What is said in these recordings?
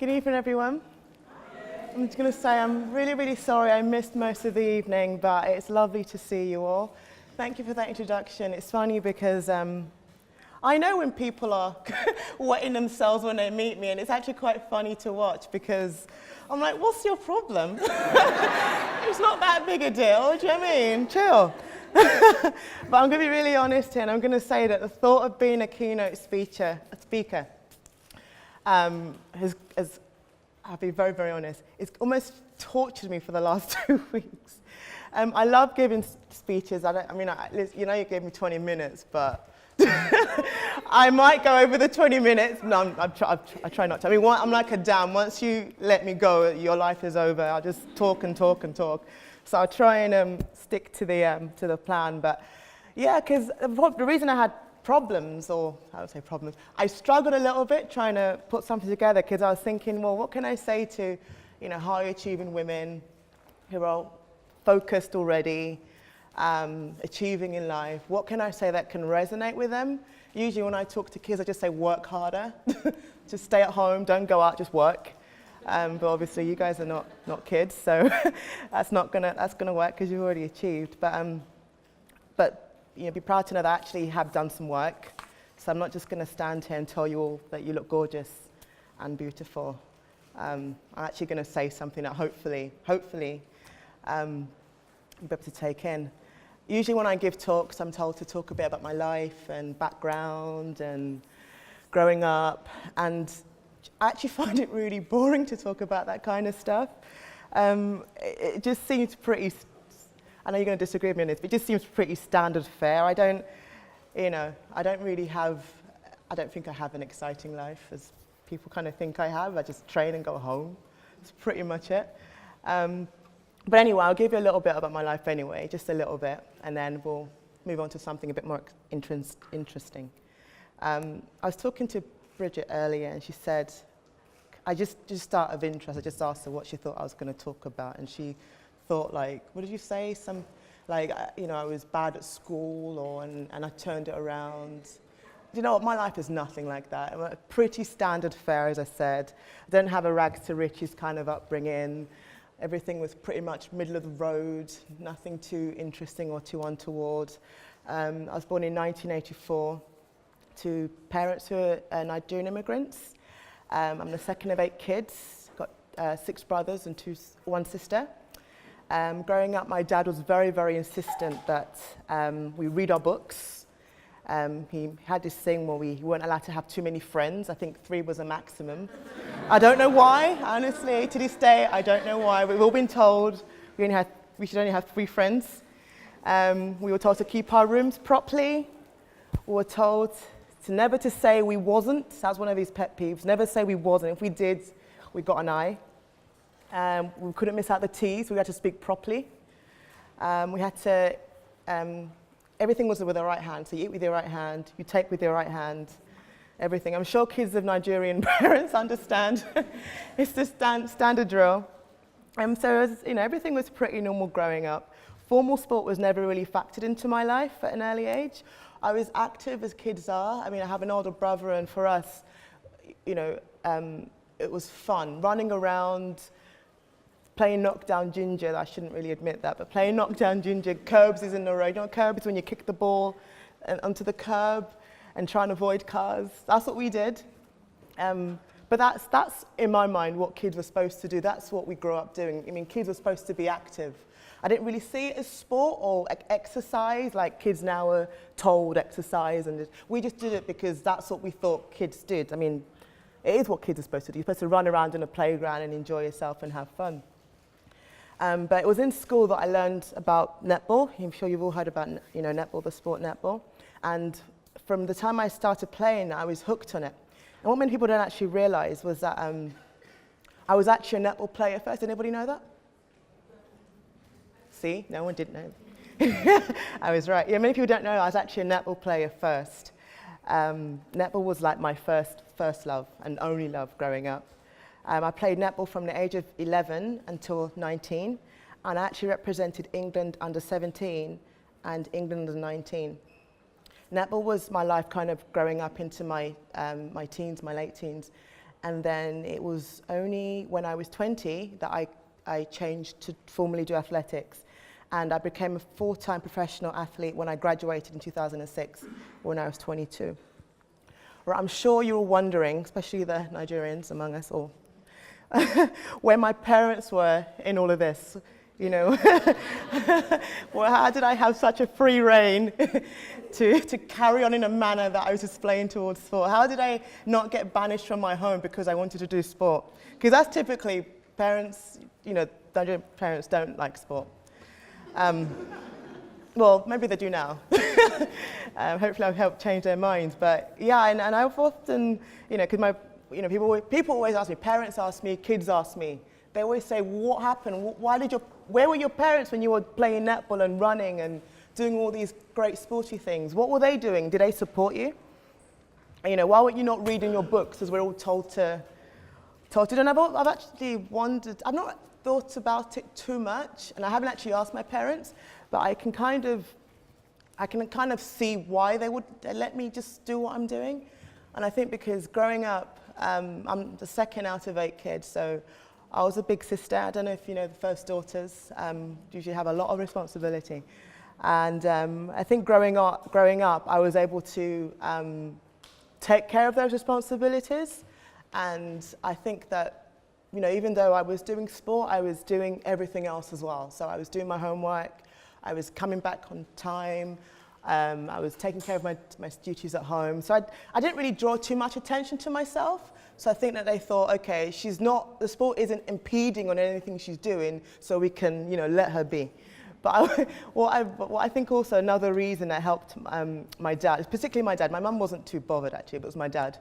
Good evening, everyone. I'm just going to say I'm really, really sorry I missed most of the evening, but it's lovely to see you all. Thank you for that introduction. It's funny because I know when people are wetting themselves when they meet me, and it's actually quite funny to watch because I'm like, what's your problem? It's not that big a deal, do you know what I mean? Chill. But I'm going to be really honest here, and I'm going to say that the thought of being a keynote speaker, I'll be very, very honest, it's almost tortured me for the last 2 weeks. I love giving speeches. You gave me 20 minutes, but I might go over the 20 minutes. No, I try not to. I mean, I'm like a dam. Once you let me go, your life is over. I'll just talk and talk and talk. So I'll try and stick to the plan. But yeah, because the reason I had problems, or I would say problems, I struggled a little bit trying to put something together because I was thinking, well, what can I say to, high achieving women who are focused already, achieving in life? What can I say that can resonate with them? Usually when I talk to kids, I just say work harder. Just stay at home, don't go out, just work. But obviously you guys are not kids, so that's gonna work because you've already achieved. But be proud to know that I actually have done some work. So I'm not just going to stand here and tell you all that you look gorgeous and beautiful. I'm actually going to say something that hopefully you'll be able to take in. Usually when I give talks, I'm told to talk a bit about my life and background and growing up. And I actually find it really boring to talk about that kind of stuff. It just seems pretty, I know you're going to disagree with me on this, but it just seems pretty standard fare. I don't think I have an exciting life, as people kind of think I have. I just train and go home. That's pretty much it. But anyway, I'll give you a little bit about my life anyway, just a little bit, and then we'll move on to something a bit more interesting. I was talking to Bridget earlier, and she said, just out of interest, I just asked her what she thought I was going to talk about, and she thought, like, what did you say? I was bad at school, and I turned it around. You know what? My life is nothing like that. I'm a pretty standard fare, as I said. I don't have a rags to riches kind of upbringing. Everything was pretty much middle of the road, nothing too interesting or too untoward. I was born in 1984 to parents who are Nigerian immigrants. I'm the second of 8 kids. Got 6 brothers and 1 sister. Growing up, my dad was very, very insistent that we read our books. He had this thing where we weren't allowed to have too many friends. I think 3 was a maximum. I don't know why, honestly, to this day, I don't know why. We've all been told we should only have 3 friends. We were told to keep our rooms properly. We were told never to say we wasn't. That's one of his pet peeves. Never say we wasn't. If we did, we got an eye. We couldn't miss out the T's. We had to speak properly. We had to, everything was with the right hand. So you eat with your right hand, you take with your right hand, everything. I'm sure kids of Nigerian parents understand. It's the standard drill. So everything was pretty normal growing up. Formal sport was never really factored into my life at an early age. I was active as kids are. I mean, I have an older brother, and for us, it was fun, running around, playing knockdown ginger. I shouldn't really admit that, but playing knockdown ginger, curbs is in the road. You know what curbs is? When you kick the ball onto the curb and try and avoid cars. That's what we did. But that's, in my mind, what kids were supposed to do. That's what we grew up doing. I mean, kids were supposed to be active. I didn't really see it as sport or exercise, like kids now are told exercise. And we just did it because that's what we thought kids did. I mean, it is what kids are supposed to do. You're supposed to run around in a playground and enjoy yourself and have fun. But it was in school that I learned about netball. I'm sure you've all heard about netball, the sport netball. And from the time I started playing, I was hooked on it. And what many people don't actually realize was that I was actually a netball player first. Did anybody know that? See, no one did know. I was right. Yeah, many people don't know I was actually a netball player first. Netball was like my first love and only love growing up. I played netball from the age of 11 until 19, and I actually represented England under 17 and England under 19. Netball was my life kind of growing up into my teens, my late teens. And then it was only when I was 20 that I changed to formally do athletics. And I became a full-time professional athlete when I graduated in 2006, when I was 22. Well, I'm sure you're wondering, especially the Nigerians among us all, where my parents were in all of this. You know, well, how did I have such a free rein to carry on in a manner that I was displaying towards sport? How did I not get banished from my home because I wanted to do sport? Because that's typically parents, you know, Nigerian parents don't like sport. Well, maybe they do now. Hopefully I've helped change their minds. But yeah, and I've often, you know, because people always ask me, parents ask me, kids ask me. They always say, what happened? Where were your parents when you were playing netball and running and doing all these great sporty things? What were they doing? Did they support you? And, you know, why weren't you not reading your books as we're all told to do? And I've actually wondered, I've not thought about it too much, and I haven't actually asked my parents, but I can kind of see why they would let me just do what I'm doing. And I think because growing up, I'm the second out of 8 kids, so I was a big sister. I don't know if you know the first daughters usually have a lot of responsibility. And I think growing up, I was able to take care of those responsibilities. And I think that, you know, even though I was doing sport, I was doing everything else as well. So I was doing my homework, I was coming back on time, I was taking care of my duties at home. So I didn't really draw too much attention to myself. So I think that they thought, okay, the sport isn't impeding on anything she's doing, so we can, you know, let her be. But what I think also another reason that helped my dad, particularly my dad, my mum wasn't too bothered actually, but it was my dad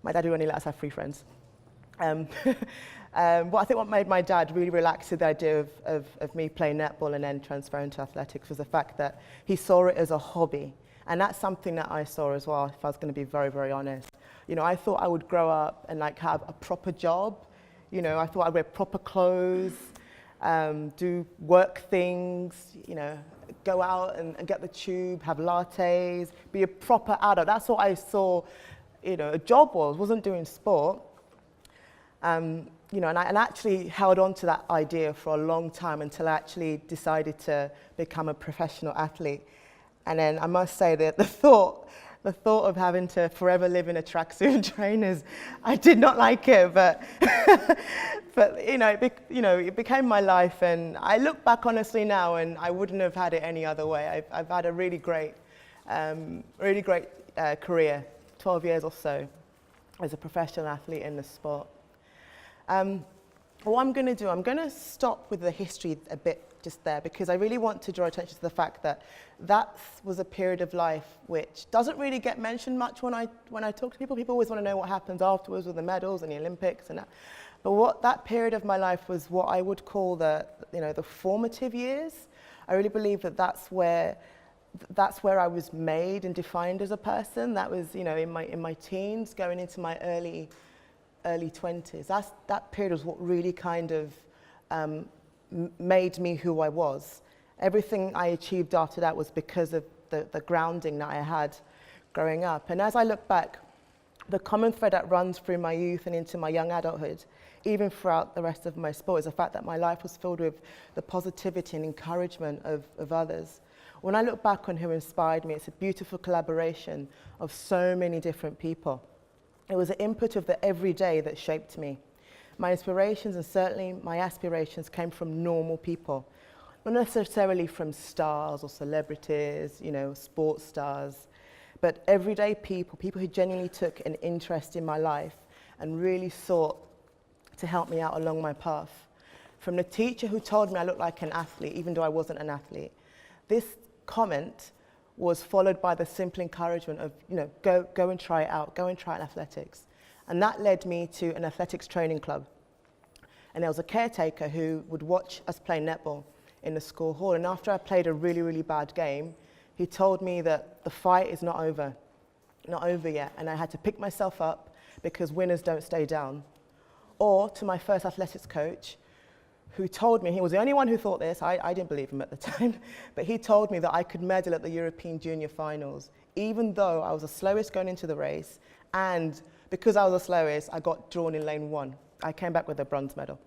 who only let us have 3 friends. But I think what made my dad really relax with the idea of me playing netball and then transferring to athletics was the fact that he saw it as a hobby. And that's something that I saw as well, if I was going to be very, very honest. You know, I thought I would grow up and like have a proper job. You know, I thought I'd wear proper clothes, do work things, you know, go out and get the tube, have lattes, be a proper adult. That's what I saw, you know, a job wasn't doing sport. You know, and I actually held on to that idea for a long time until I actually decided to become a professional athlete. And then I must say that the thought of having to forever live in a tracksuit and trainers, I did not like it, but it became my life. And I look back honestly now, and I wouldn't have had it any other way. I've had a really great career, 12 years or so, as a professional athlete in the sport. What I'm going to do, I'm going to stop with the history a bit just there, because I really want to draw attention to the fact that that was a period of life which doesn't really get mentioned much when I talk to people. People always want to know what happens afterwards with the medals and the Olympics and that. But what that period of my life was what I would call the formative years. I really believe that that's where I was made and defined as a person. That was, you know, in my teens, going into my early 20s. That period was what really kind of made me who I was. Everything I achieved after that was because of the grounding that I had growing up. And as I look back, the common thread that runs through my youth and into my young adulthood, even throughout the rest of my sport, is the fact that my life was filled with the positivity and encouragement of others. When I look back on who inspired me, it's a beautiful collaboration of so many different people. It was the input of the everyday that shaped me. My inspirations and certainly my aspirations came from normal people, not necessarily from stars or celebrities, you know, sports stars, but everyday people who genuinely took an interest in my life and really sought to help me out along my path. From the teacher who told me I looked like an athlete, even though I wasn't an athlete, this comment was followed by the simple encouragement of, you know, go and try it out, go and try it in athletics. And that led me to an athletics training club. And there was a caretaker who would watch us play netball in the school hall. And after I played a really, really bad game, he told me that the fight is not over yet. And I had to pick myself up because winners don't stay down. Or to my first athletics coach, who told me, he was the only one who thought this, I didn't believe him at the time, but he told me that I could medal at the European Junior Finals, even though I was the slowest going into the race and Because I was the slowest, I got drawn in lane 1. I came back with a bronze medal.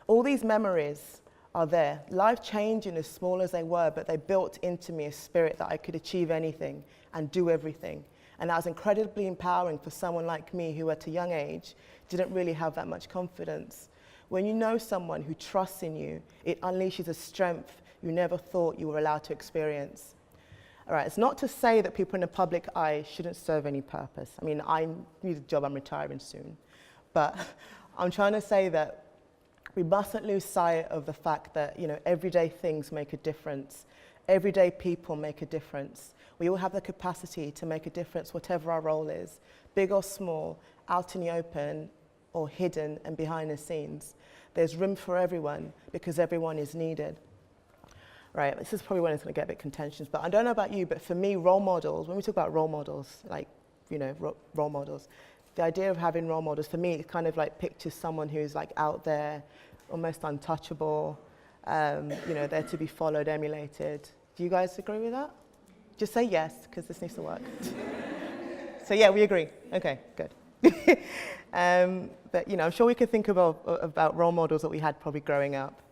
All these memories are there, life-changing as small as they were, but they built into me a spirit that I could achieve anything and do everything. And that was incredibly empowering for someone like me who at a young age didn't really have that much confidence. When you know someone who trusts in you, it unleashes a strength you never thought you were allowed to experience. All right, it's not to say that people in the public eye shouldn't serve any purpose. I mean, I need a job, I'm retiring soon. But I'm trying to say that we mustn't lose sight of the fact that, everyday things make a difference. Everyday people make a difference. We all have the capacity to make a difference, whatever our role is, big or small, out in the open or hidden and behind the scenes. There's room for everyone because everyone is needed. Right, this is probably when it's going to get a bit contentious, but I don't know about you, but for me, role models, when we talk about role models, role models, the idea of having role models, for me, it kind of like pictures someone who's like out there, almost untouchable, there to be followed, emulated. Do you guys agree with that? Just say yes, because this needs to work. So yeah, we agree. Okay, good. But I'm sure we could think about role models that we had probably growing up.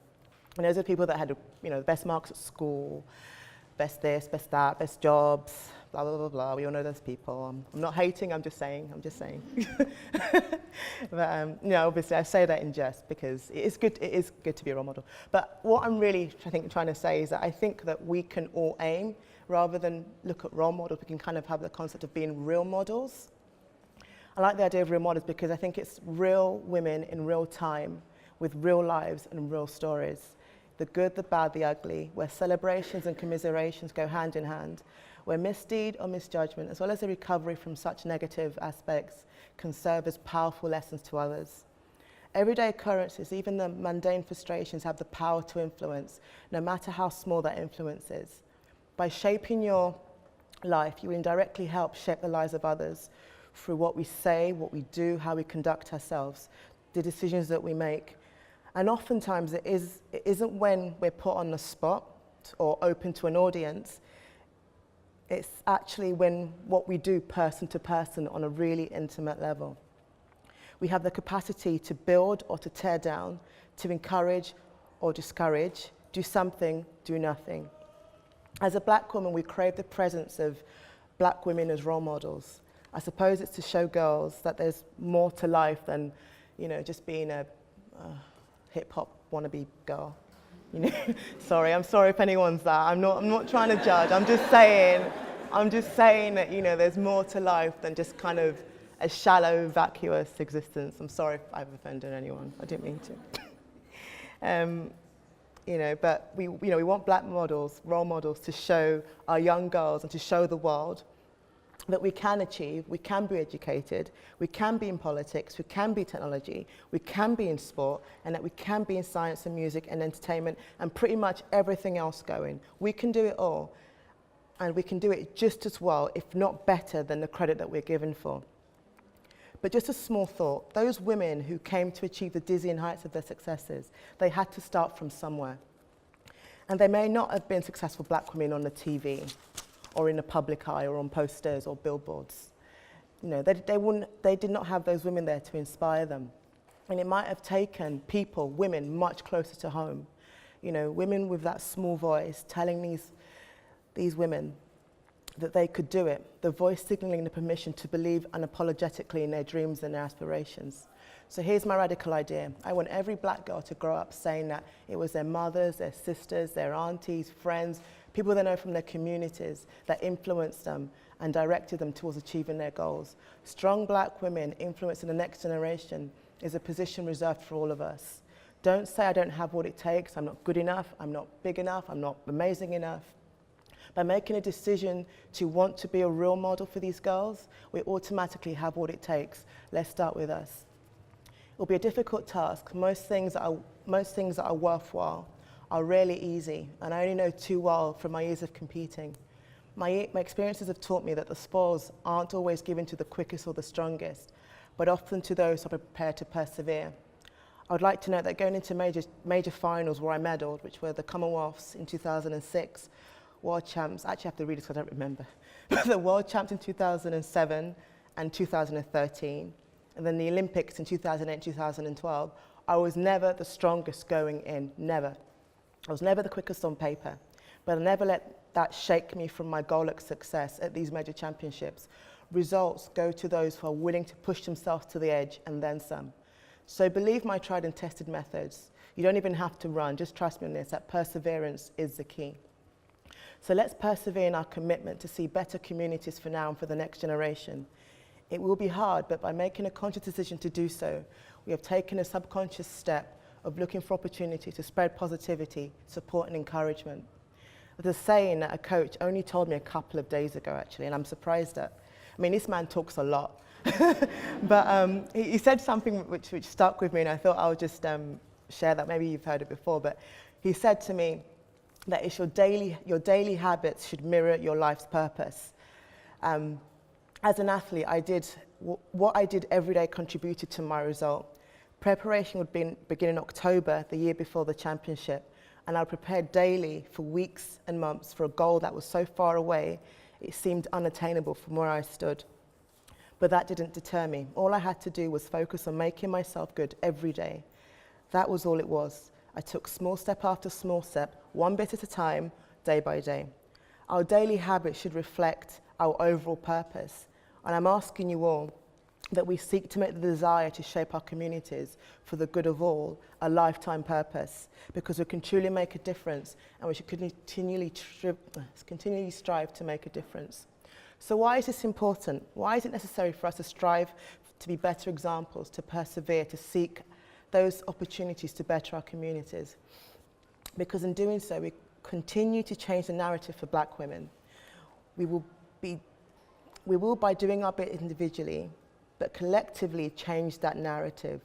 And those are people that had, the best marks at school, best this, best that, best jobs, blah, blah, blah, blah. We all know those people. I'm not hating, I'm just saying. But, obviously I say that in jest because it is good to be a role model. But what I'm really, trying to say is that I think that we can all aim, rather than look at role models, we can kind of have the concept of being real models. I like the idea of real models because I think it's real women in real time with real lives and real stories. The good, the bad, the ugly, where celebrations and commiserations go hand in hand, where misdeed or misjudgment, as well as the recovery from such negative aspects, can serve as powerful lessons to others. Everyday occurrences, even the mundane frustrations, have the power to influence, no matter how small that influence is. By shaping your life, you indirectly help shape the lives of others through what we say, what we do, how we conduct ourselves, the decisions that we make. And oftentimes it isn't when we're put on the spot or open to an audience, it's actually when what we do person to person on a really intimate level. We have the capacity to build or to tear down, to encourage or discourage, do something, do nothing. As a black woman, we crave the presence of black women as role models. I suppose it's to show girls that there's more to life than, just being a hip-hop wannabe girl. I'm sorry if anyone's that. I'm not trying to judge. I'm just saying that, there's more to life than just kind of a shallow, vacuous existence. I'm sorry if I've offended anyone. I didn't mean to. But we want black models, role models, to show our young girls and to show the world that we can achieve, we can be educated, we can be in politics, we can be technology, we can be in sport, and that we can be in science and music and entertainment and pretty much everything else going. We can do it all, and we can do it just as well, if not better, than the credit that we're given for. But just a small thought, those women who came to achieve the dizzying heights of their successes, they had to start from somewhere. And they may not have been successful black women on the TV, or in the public eye, or on posters or billboards. They did not have those women there to inspire them. And it might have taken women much closer to home. Women with that small voice telling these women that they could do it, the voice signaling the permission to believe unapologetically in their dreams and their aspirations. So here's my radical idea. I want every black girl to grow up saying that it was their mothers, their sisters, their aunties, friends, people they know from their communities that influenced them and directed them towards achieving their goals. Strong black women influencing the next generation is a position reserved for all of us. Don't say I don't have what it takes, I'm not good enough, I'm not big enough, I'm not amazing enough. By making a decision to want to be a role model for these girls, we automatically have what it takes. Let's start with us. It will be a difficult task. Most things that are worthwhile are really easy, and I only know too well from my years of competing. My experiences have taught me that the spoils aren't always given to the quickest or the strongest, but often to those who are prepared to persevere. I would like to note that going into major finals where I medalled, which were the Commonwealths in 2006, World Champs, actually I have to read this because I don't remember, the World Champs in 2007, and 2013, and then the Olympics in 2008, 2012, I was never the strongest going in, never. I was never the quickest on paper, but I never let that shake me from my goal of success at these major championships. Results go to those who are willing to push themselves to the edge and then some. So believe my tried and tested methods. You don't even have to run, just trust me on this, that perseverance is the key. So let's persevere in our commitment to see better communities for now and for the next generation. It will be hard, but by making a conscious decision to do so, we have taken a subconscious step of looking for opportunity to spread positivity, support and encouragement. There's a saying that a coach only told me a couple of days ago, actually, and I'm surprised at. I mean, this man talks a lot, but he said something which stuck with me, and I thought I'll just share that. Maybe you've heard it before, but he said to me that it's your daily habits should mirror your life's purpose. As an athlete, what I did every day contributed to my result. Preparation would begin in October, the year before the championship, and I prepared daily for weeks and months for a goal that was so far away, it seemed unattainable from where I stood. But that didn't deter me. All I had to do was focus on making myself good every day. That was all it was. I took small step after small step, one bit at a time, day by day. Our daily habits should reflect our overall purpose. And I'm asking you all that we seek to make the desire to shape our communities for the good of all a lifetime purpose, because we can truly make a difference and we should continually strive to make a difference. So why is this important? Why is it necessary for us to strive to be better examples, to persevere, to seek those opportunities to better our communities? Because in doing so, we continue to change the narrative for Black women. We will, by doing our bit individually, but collectively change that narrative.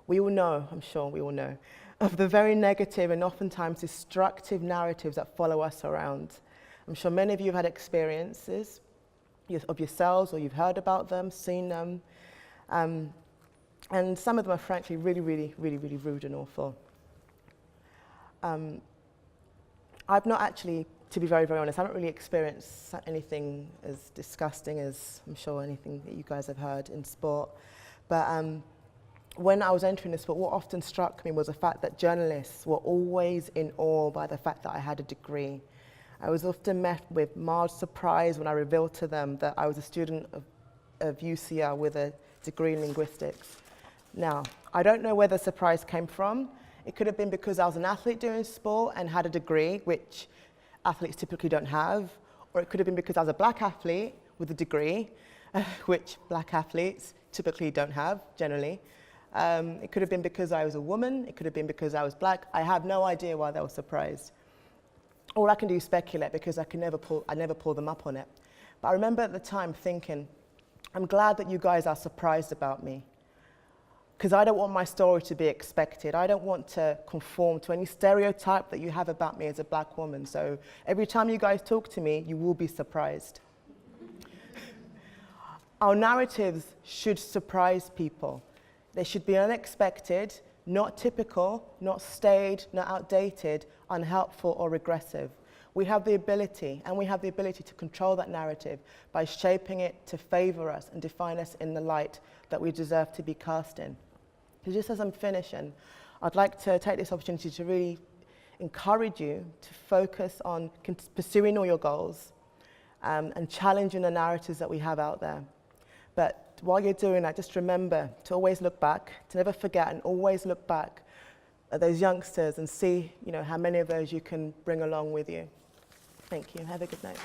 We all know, I'm sure we all know, of the very negative and oftentimes destructive narratives that follow us around. I'm sure many of you have had experiences of yourselves, or you've heard about them, seen them, and some of them are frankly really rude and awful. I've not actually, to be very honest, I haven't really experienced anything as disgusting as I'm sure anything that you guys have heard in sport. But when I was entering the sport, what often struck me was the fact that journalists were always in awe by the fact that I had a degree. I was often met with mild surprise when I revealed to them that I was a student of UCL with a degree in linguistics. Now, I don't know where the surprise came from. It could have been because I was an athlete doing sport and had a degree, which athletes typically don't have, or it could have been because I was a Black athlete with a degree, which Black athletes typically don't have, generally. It could have been because I was a woman, it could have been because I was Black. I have no idea why they were surprised. All I can do is speculate, because I never pull them up on it. But I remember at the time thinking, I'm glad that you guys are surprised about me, because I don't want my story to be expected. I don't want to conform to any stereotype that you have about me as a Black woman. So every time you guys talk to me, you will be surprised. Our narratives should surprise people. They should be unexpected, not typical, not staid, not outdated, unhelpful or regressive. We have the ability, and we have the ability to control that narrative by shaping it to favor us and define us in the light that we deserve to be cast in. So just as I'm finishing, I'd like to take this opportunity to really encourage you to focus on pursuing all your goals and challenging the narratives that we have out there. But while you're doing that, just remember to always look back, to never forget, and always look back at those youngsters and see, how many of those you can bring along with you. Thank you. Have a good night.